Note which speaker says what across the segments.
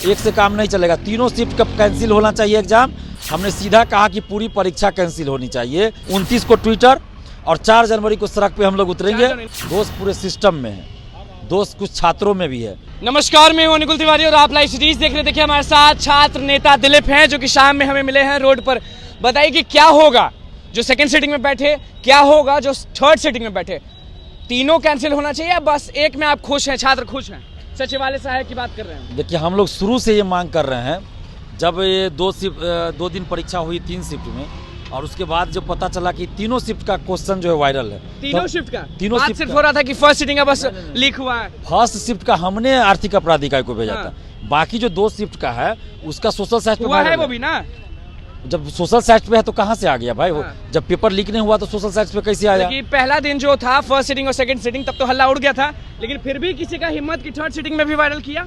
Speaker 1: एक से काम नहीं चलेगा। तीनों शिफ्ट का कैंसिल होना चाहिए एग्जाम। हमने सीधा कहा कि पूरी परीक्षा कैंसिल होनी चाहिए। 29 को ट्विटर और 4 जनवरी को सड़क पे हम लोग उतरेंगे। दोष पूरे सिस्टम में है, दोष कुछ छात्रों में भी है।
Speaker 2: नमस्कार, मैं हूं अनुकुल तिवारी और आप लाइव सीरीज देख रहे। देखिए हमारे साथ छात्र नेता दिलीप हैं जो कि शाम में हमें मिले हैं रोड पर। बताइए कि क्या होगा जो सेकंड सीटिंग में बैठे, क्या होगा जो थर्ड सीटिंग में बैठे। तीनों कैंसिल होना चाहिए या बस एक में आप खुश हैं, छात्र खुश हैं? सचिवालय सहायक की बात कर रहे हैं।
Speaker 1: देखिए हम लोग शुरू से ये मांग कर रहे हैं। जब ये 2 दिन परीक्षा हुई 3 शिफ्ट में, और उसके बाद जब पता चला कि तीनों शिफ्ट का क्वेश्चन जो है वायरल है,
Speaker 2: तीनों शिफ्ट का
Speaker 1: तीनों
Speaker 2: बात
Speaker 1: शिफ्ट
Speaker 2: सिर्फ हो रहा था कि फर्स्ट सीटिंग का बस लीक हुआ है।
Speaker 1: फर्स्ट शिफ्ट का हमने आर्थिक अपराध इकाई को भेजा था। बाकी जो 2 शिफ्ट का है उसका सोशल साइट पे
Speaker 2: हुआ है वो भी ना।
Speaker 1: जब सोशल साइट पे है तो कहाँ से आ गया भाई? वो जब पेपर लीक नहीं हुआ तो सोशल साइट पे कैसे आया?
Speaker 2: पहला दिन जो था फर्स्ट सीटिंग और सेकंड सीटिंग, तब तो हल्ला उड़ गया था, लेकिन फिर भी किसी का हिम्मत की थर्ड सीटिंग में भी वायरल किया।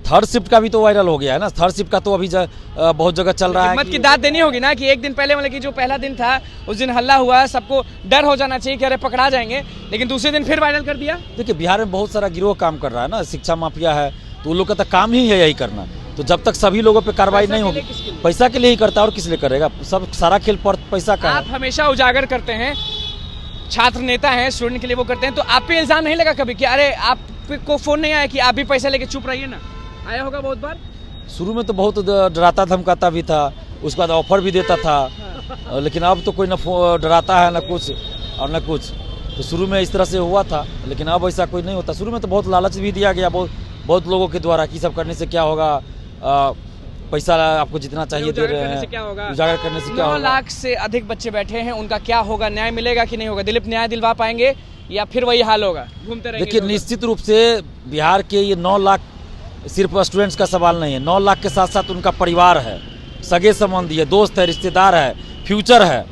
Speaker 1: थर्ड शिफ्ट का भी तो वायरल हो गया है ना। थर्ड शिफ्ट का तो अभी बहुत जगह चल रहा है।
Speaker 2: हिम्मत की दाद देनी होगी ना कि एक दिन पहले, मतलब कि जो पहला दिन था उस दिन हल्ला हुआ, सबको डर हो जाना चाहिए कि अरे पकड़ा जाएंगे, लेकिन दूसरे दिन फिर वायरल कर दिया।
Speaker 1: देखिए बिहार में बहुत सारा गिरोह काम कर रहा है ना, शिक्षा माफिया है, तो उन लोग का तो काम ही है यही करना। तो जब तक सभी लोगों पे कार्रवाई नहीं होगी, पैसा के लिए ही करता है और किस लिए करेगा? सब सारा खेल पर पैसा का है।
Speaker 2: आप हमेशा उजागर करते हैं, छात्र नेता हैं, स्टूडेंट के लिए वो करते हैं, तो आप पे इल्जाम नहीं लगा कभी कि अरे आपको फोन नहीं आया कि आप भी पैसा लेके चुप रहिए ना? आया होगा बहुत बार।
Speaker 1: शुरू में तो बहुत डराता धमकाता भी था, उसके बाद ऑफर भी देता था, लेकिन अब तो कोई न डराता है न कुछ और न कुछ। तो शुरू में इस तरह से हुआ था, लेकिन अब ऐसा कोई नहीं होता। शुरू में तो बहुत लालच भी दिया गया बहुत लोगों के द्वारा कि सब करने से क्या होगा, पैसा आपको जितना चाहिए दे रहे हैं, उजागर करने से क्या होगा।
Speaker 2: 9 लाख से अधिक बच्चे बैठे हैं, उनका क्या होगा? न्याय मिलेगा कि नहीं होगा? दिलीप न्याय दिलवा पाएंगे या फिर वही हाल होगा, घूमते रहेंगे?
Speaker 1: देखिए निश्चित रूप से बिहार के ये 9 लाख सिर्फ स्टूडेंट्स का सवाल नहीं है। 9 लाख के साथ साथ उनका परिवार है, सगे संबंधी है, दोस्त है, रिश्तेदार है, फ्यूचर है।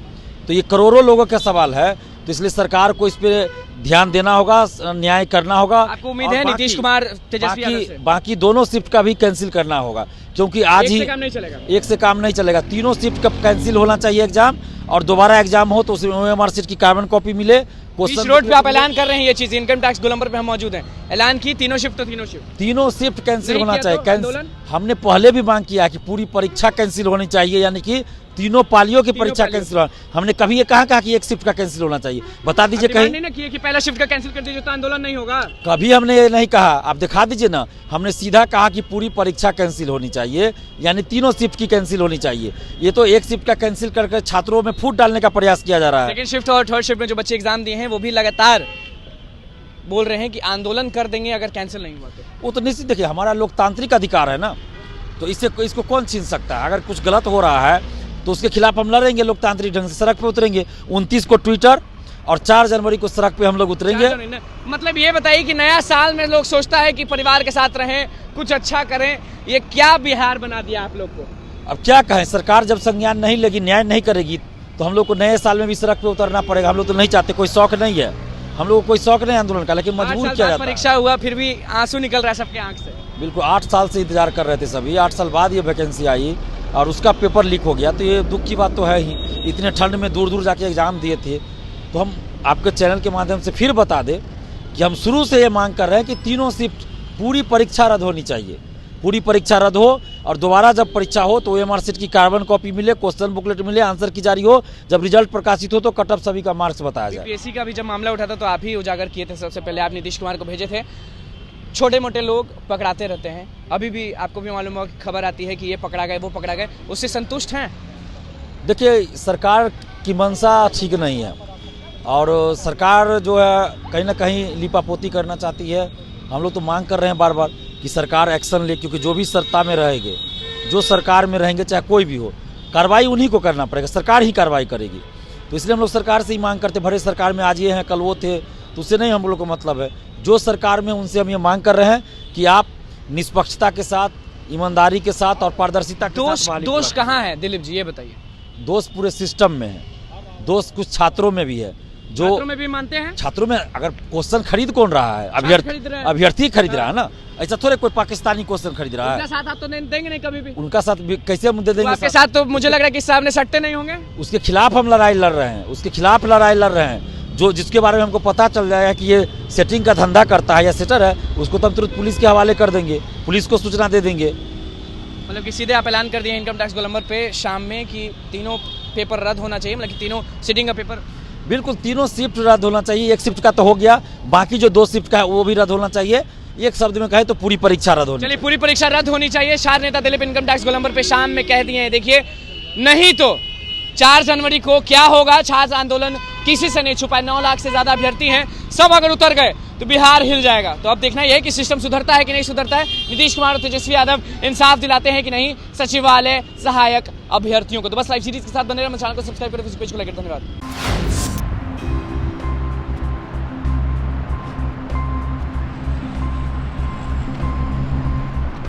Speaker 1: तो ये करोड़ों लोगों का सवाल है। तो इसलिए सरकार को इस पे ध्यान देना होगा, न्याय करना होगा।
Speaker 2: आपको उम्मीद है नीतीश कुमार, तेजस्वी
Speaker 1: बाकी दोनों शिफ्ट का भी कैंसिल करना होगा, क्योंकि आज ही एक से काम नहीं चलेगा। तीनों शिफ्ट का कैंसिल होना चाहिए एग्जाम, और दोबारा एग्जाम हो तो उसमें OMR शीट की कार्बन कॉपी मिले।
Speaker 2: रोड पे आप ऐलान कर रहे हैं ये चीज, इनकम टैक्स गोलंबर पे हम मौजूद हैं, ऐलान की तीनों शिफ्ट
Speaker 1: कैंसिल होना चाहिए। हमने पहले भी मांग किया कि पूरी परीक्षा कैंसिल होनी चाहिए, यानी कि तीनों पालियों की परीक्षा कैंसिल होना। हमने कभी ये कहा कि एक शिफ्ट का कैंसिल होना चाहिए? बता दीजिए कहीं।
Speaker 2: नहीं ना किया कि पहला शिफ्ट का कैंसिल कर दीजिए तो आंदोलन नहीं होगा।
Speaker 1: कभी हमने ये नहीं कहा, आप दिखा दीजिए ना। हमने सीधा कहा कि पूरी परीक्षा कैंसिल होनी चाहिए, यानी तीनों शिफ्ट की कैंसिल होनी चाहिए। ये तो एक शिफ्ट का कैंसिल करके छात्रों में फूट डालने का प्रयास किया जा रहा है।
Speaker 2: सेकंड शिफ्ट और थर्ड शिफ्ट में जो बच्चे एग्जाम दिए हैं वो भी लगातार बोल रहे हैं कि आंदोलन कर देंगे अगर कैंसिल नहीं हुआ तो।
Speaker 1: वो तो निश्चित, देखिए हमारा लोकतांत्रिक अधिकार है ना, तो इसको कौन छीन सकता है? अगर कुछ गलत हो रहा है तो उसके खिलाफ हम लड़ेंगे लोकतांत्रिक ढंग से, सड़क पे उतरेंगे। 29 को ट्विटर और 4 जनवरी को सड़क पे हम लोग उतरेंगे।
Speaker 2: मतलब ये बताइए कि नया साल में लोग सोचता है कि परिवार के साथ रहें, कुछ अच्छा करें, ये क्या बिहार बना दिया आप लोग को?
Speaker 1: अब क्या कहें, सरकार जब संज्ञान नहीं लेगी, न्याय नहीं करेगी, तो हम लोग को नए साल में भी सड़क पे उतरना पड़ेगा। हम लोग तो नहीं चाहते, कोई शौक नहीं है, हम लोग को कोई शौक नहीं आंदोलन का, लेकिन मजबूर किया जाता है।
Speaker 2: परीक्षा हुआ फिर भी आंसू निकल रहा है सबके आंख से।
Speaker 1: बिल्कुल, 8 साल से इंतजार कर रहे थे सभी। 8 साल बाद ये वैकेंसी आई और उसका पेपर लीक हो गया, तो ये दुख की बात तो है ही। इतने ठंड में दूर दूर जाके एग्जाम दिए थे। तो हम आपके चैनल के माध्यम से फिर बता दें कि हम शुरू से ये मांग कर रहे हैं कि तीनों शिफ्ट पूरी परीक्षा रद्द होनी चाहिए। पूरी परीक्षा रद्द हो और दोबारा जब परीक्षा हो तो OMR शीट की कार्बन कॉपी मिले, क्वेश्चन बुकलेट मिले, आंसर की जारी हो। जब रिजल्ट प्रकाशित हो तो कट ऑफ सभी का मार्क्स बताया जाए।
Speaker 2: BPSC का भी जब मामला उठा था तो आप ही उजागर किए थे, सबसे पहले आप नीतीश कुमार को भेजे थे। छोटे मोटे लोग पकड़ाते रहते हैं, अभी भी आपको भी मालूम होगा खबर आती है कि ये पकड़ा गए, वो पकड़ा गए, उससे संतुष्ट हैं? देखिए
Speaker 1: सरकार की मंशा ठीक नहीं है, और सरकार जो है कहीं ना कहीं लिपापोती करना चाहती है। हम लोग तो मांग कर रहे हैं बार बार कि सरकार एक्शन ले, क्योंकि जो भी सत्ता में रहेंगे, जो सरकार में रहेंगे, चाहे कोई भी हो, कार्रवाई उन्हीं को करना पड़ेगा, सरकार ही कार्रवाई करेगी। तो इसलिए हम लोग सरकार से ही मांग करते, भले सरकार में आज ये हैं कल वो थे, तो उससे नहीं हम लोग को मतलब है। जो सरकार में उनसे हम ये मांग कर रहे हैं कि आप निष्पक्षता के साथ, ईमानदारी के साथ और पारदर्शिता के साथ।
Speaker 2: दोष कहाँ है दिलीप जी, ये बताइए?
Speaker 1: दोष पूरे सिस्टम में है, दोष कुछ छात्रों में भी है। जो
Speaker 2: छात्रों में भी मानते हैं?
Speaker 1: छात्रों में अगर क्वेश्चन खरीद कौन रहा है? अभ्यर्थी खरीद रहा है ना, ऐसा थोड़े कोई पाकिस्तानी क्वेश्चन खरीद रहा है।
Speaker 2: उनका साथ आप तो देंगे नहीं कभी भी।
Speaker 1: उनका साथ भी कैसे हम दे देंगे?
Speaker 2: आपके साथ तो मुझे लग रहा है कि सामने सट्टे नहीं होंगे।
Speaker 1: उसके खिलाफ हम लड़ाई लड़ रहे हैं, उसके खिलाफ लड़ाई लड़ रहे हैं। जो जिसके बारे में हमको पता चल जाएगा कि ये सेटिंग का धंधा करता है या सेटर है, उसको तो हम तुरंत पुलिस के हवाले कर देंगे, पुलिस को सूचना दे देंगे।
Speaker 2: मतलब कि सीधे आप ऐलान कर दिए इनकम टैक्स गोलंबर पे शाम में कि तीनों पेपर रद्द होना चाहिए, मतलब कि तीनों सिटिंग का पेपर।
Speaker 1: बिल्कुल, तीनों शिफ्ट रद्द होना चाहिए। एक शिफ्ट का तो हो गया, बाकी जो 2 शिफ्ट का है वो भी रद्द होना चाहिए। एक शब्द में कहे तो पूरी परीक्षा रद्द होनी
Speaker 2: चलिए, पूरी परीक्षा रद्द होनी चाहिए। 4 नेता दिलीप इनकम टैक्स गोलंबर पे शाम में कह दिए हैं। देखिए, नहीं तो 4 जनवरी को क्या होगा। छात्र आंदोलन किसी से नहीं छुपा है। 9 लाख से ज्यादा अभ्यर्थी हैं, सब अगर उतर गए तो बिहार हिल जाएगा। तो अब देखना यह है कि सिस्टम सुधरता है कि नहीं सुधरता है। नीतीश कुमार और तेजस्वी यादव इंसाफ दिलाते हैं कि नहीं सचिवालय सहायक अभ्यर्थियों को। तो बस लाइव सीरीज के साथ बने रहे, चैनल को सब्सक्राइब करें, पेज को लाइक करें। धन्यवाद।